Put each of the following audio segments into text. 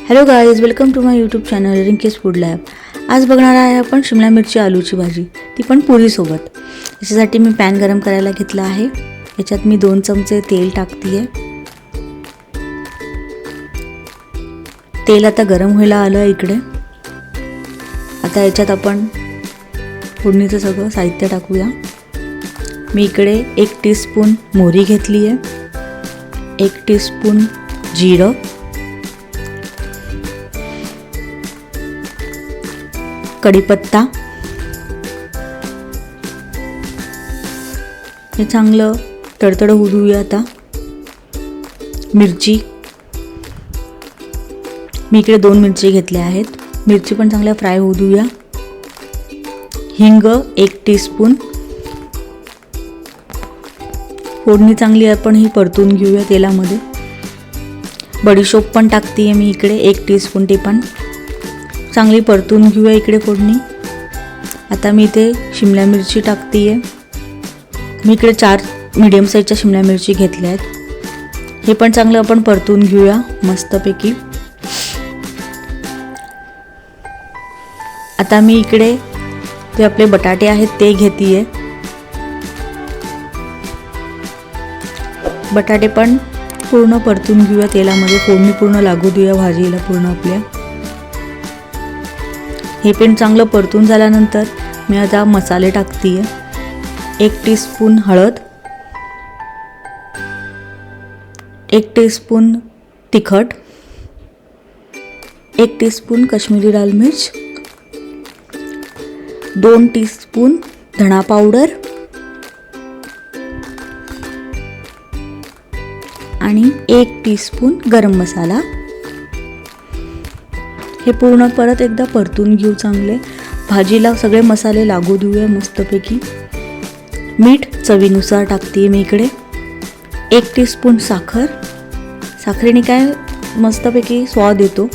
Hello guys, welcome to my YouTube channel Rinky's food lab. आज बघणार आहे आपण शिमला मिरची आलूची भाजी, ती पण पुरीसोबत. याच्यासाठी मी पॅन गरम करायला घेतला आहे. याच्यात मी 2 चमचे तेल टाकते आहे. तेल आता गरम व्हायला आलं इकडे. आता याच्यात आपण फोडणीचं सगळं साहित्य टाकूया. मी इकडे 1 टीस्पून मोहरी घेतली आहे, 1 टीस्पून जिरं, कढीपत्ता, हे चांगलं तडतड होऊ देऊया. आता मिरची, मी इकडे 2 मिरची घेतल्या आहेत. मिरची पण चांगल्या फ्राय होऊ देऊया. हिंग 1 टीस्पून. फोडणी चांगली आपण ही परतून घेऊया तेलामध्ये. बडीशोप पण टाकते मी इकडे 1 टीस्पून, ते पण चांगली परतून घेऊया इकडे फोडणी. आता मी इथे शिमला मिरची टाकते आहे. मी इकडे 4 मीडियम साईजच्या शिमला मिरची घेतल्या आहेत. हे पण चांगलं आपण परतून घेऊया मस्तपैकी. आता मी इकडे जे आपले बटाटे आहेत ते घेते आहे. बटाटे पण पूर्ण परतून घेऊया तेलामध्ये. फोडणी पूर्ण लागू देऊया भाजीला पूर्ण आपल्या. हे पण चांगलं परतून झाल्यानंतर मी आता मसाले टाकते आहे. 1 टीस्पून हळद, 1 टीस्पून तिखट, 1 टीस्पून काश्मीरी लाल मिर्च, 2 टीस्पून धणा पावडर आणि 1 टीस्पून गरम मसाला. हे पूर्ण परत एकदा परतून घेऊ चांगले. भाजीला सगळे मसाले लागू देऊया मस्तपैकी. मीठ चवीनुसार टाकते मी इकडे. 1 टीस्पून साखर. साखरेने काय मस्तपैकी स्वाद येतो.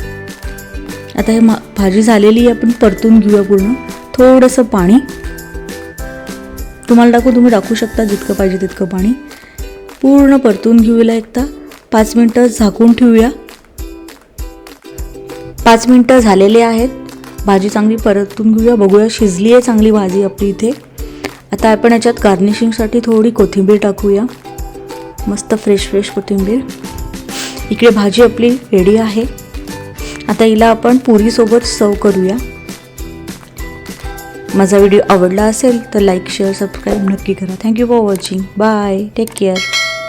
आता हे भाजी झालेली आपण परतून घेऊया पूर्ण. थोडंसं पाणी तुम्हाला तुम्ही टाकू शकता जितकं पाहिजे तितकं पाणी. पूर्ण परतून घेऊया. एकदा 5 मिनटं झाकून ठेवूया. 5 मिनटं झालेले आहेत. भाजी चांगली परतून घेऊया. बघूया शिजली आहे चांगली भाजी आपली इथे. आता आपण याच्यात गार्निशिंगसाठी थोडी कोथिंबीर टाकूया. मस्त फ्रेश कोथिंबीर. इकडे भाजी आपली रेडी आहे. आता हिला आपण पुरीसोबत सर्व करूया. माझा व्हिडिओ आवडला असेल तर लाईक, शेअर, सबस्क्राईब नक्की करा. Thank you for watching. Bye. Take care.